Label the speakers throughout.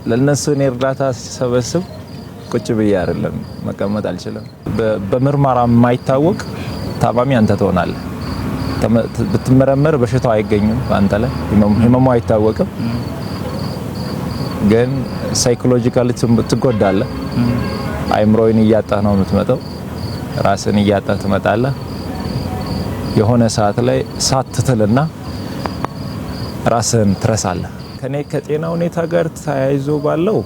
Speaker 1: ለነሱ እኔ እርዳታ ሲሰበስብ ቁጭ ብዬ አይደለም መቀመጥ አልችልም። በምርመራ የማይታወቅ ታማሚ አንተ ትሆናለህ። ብትመረመር በሽታው አይገኝም አንተ ላይ ህመሙ አይታወቅም፣ ግን ሳይኮሎጂካሊ ትጎዳለህ። አይምሮን እያጣህ ነው የምትመጣው፣ ራስን እያጣህ ትመጣለህ። የሆነ ሰዓት ላይ ሳትትልና ራስን ትረሳለህ። ከኔ ከጤና ሁኔታ ጋር ተያይዞ ባለው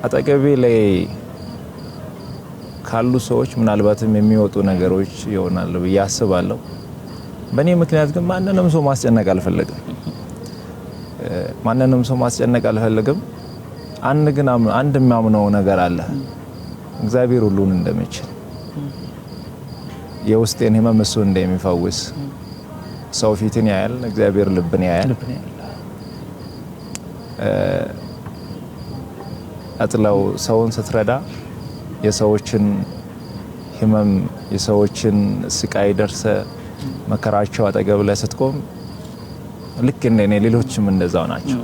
Speaker 1: አጠገቤ ላይ ካሉ ሰዎች ምናልባትም የሚወጡ ነገሮች ይሆናሉ ብዬ አስባለሁ። በእኔ ምክንያት ግን ማንንም ሰው ማስጨነቅ አልፈልግም። አንድ የሚያምነው ነገር አለ፣ እግዚአብሔር ሁሉን እንደሚችል፣ የውስጤን ህመም እሱ እንደሚፈውስ። ሰው ፊትን ያያል፣ እግዚአብሔር ልብን ያያል። አጥላው ሰውን ስትረዳ የሰዎችን ህመም የሰዎችን ስቃይ ደርሰ መከራቸው አጠገብ ላይ ስትቆም ልክ እንደኔ ሌሎችም እንደዛው ናቸው።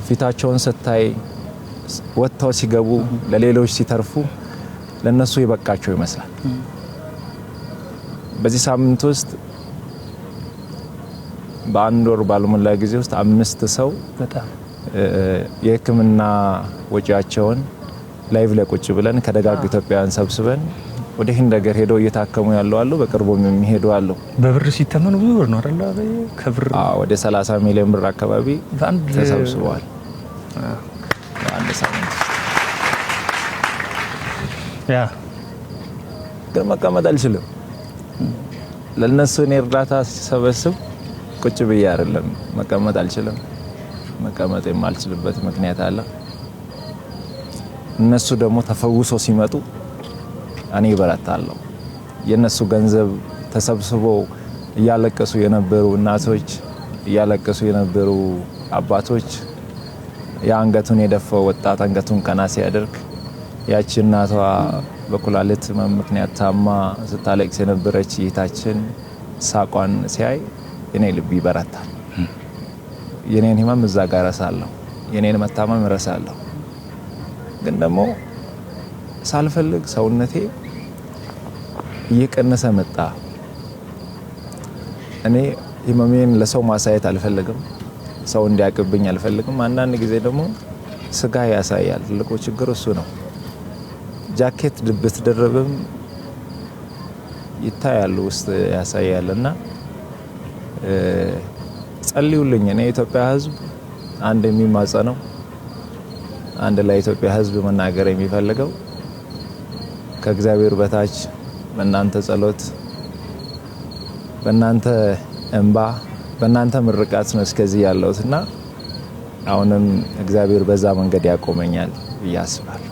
Speaker 1: ፊታቸውን ስታይ ወጥተው ሲገቡ ለሌሎች ሲተርፉ ለነሱ ይበቃቸው ይመስላል። በዚህ ሳምንት ውስጥ በአንድ ወር ባልሞላ ጊዜ ውስጥ 5 ሰው የህክምና ወጪያቸውን ላይቭ ላይ ቁጭ ብለን ከደጋግ ኢትዮጵያውያን ሰብስበን ወደ ህንድ ሀገር ሄደው እየታከሙ ያለው አሉ። በቅርቡም የሚሄዱ አሉ።
Speaker 2: በብር ሲተመኑ ብዙ ብር ነው አይደል? ከብር
Speaker 1: ወደ 30 ሚሊዮን ብር አካባቢ ተሰብስበዋል። አንድ ሳምንት ግን መቀመጥ አልችልም። ለነሱ እኔ እርዳታ ሲሰበስብ ቁጭ ብዬ አይደለም መቀመጥ አልችልም። መቀመጥ የማልችልበት ምክንያት አለ። እነሱ ደግሞ ተፈውሶ ሲመጡ እኔ በረታለሁ። የነሱ ገንዘብ ተሰብስቦ እያለቀሱ የነበሩ እናቶች፣ እያለቀሱ የነበሩ አባቶች፣ የአንገቱን የደፋው ወጣት አንገቱን ቀና ሲያደርግ ያቺ እናቷ በኩላሊት ምክንያት ታማ ስታለቅስ የነበረች እህታችን ሳቋን ሲያይ እኔ ልብ ይበረታል። የኔን ህመም እዛ ጋር ረሳለሁ፣ የኔን መታመም ረሳለሁ። ግን ደግሞ ሳልፈልግ ሰውነቴ እየቀነሰ መጣ። እኔ ህመሜን ለሰው ማሳየት አልፈልግም፣ ሰው እንዲያቅብኝ አልፈልግም። አንዳንድ ጊዜ ደግሞ ስጋ ያሳያል። ትልቁ ችግር እሱ ነው። ጃኬት ብትደርብም ይታያል፣ ውስጥ ያሳያልና ጸልዩልኝ። እኔ የኢትዮጵያ ህዝብ አንድ የሚማጸነው አንድ ለኢትዮጵያ ህዝብ መናገር የሚፈልገው ከእግዚአብሔር በታች በእናንተ ጸሎት፣ በእናንተ እንባ፣ በእናንተ ምርቃት ነው እስከዚህ ያለሁትና አሁንም እግዚአብሔር በዛ መንገድ ያቆመኛል ብዬ አስባለሁ።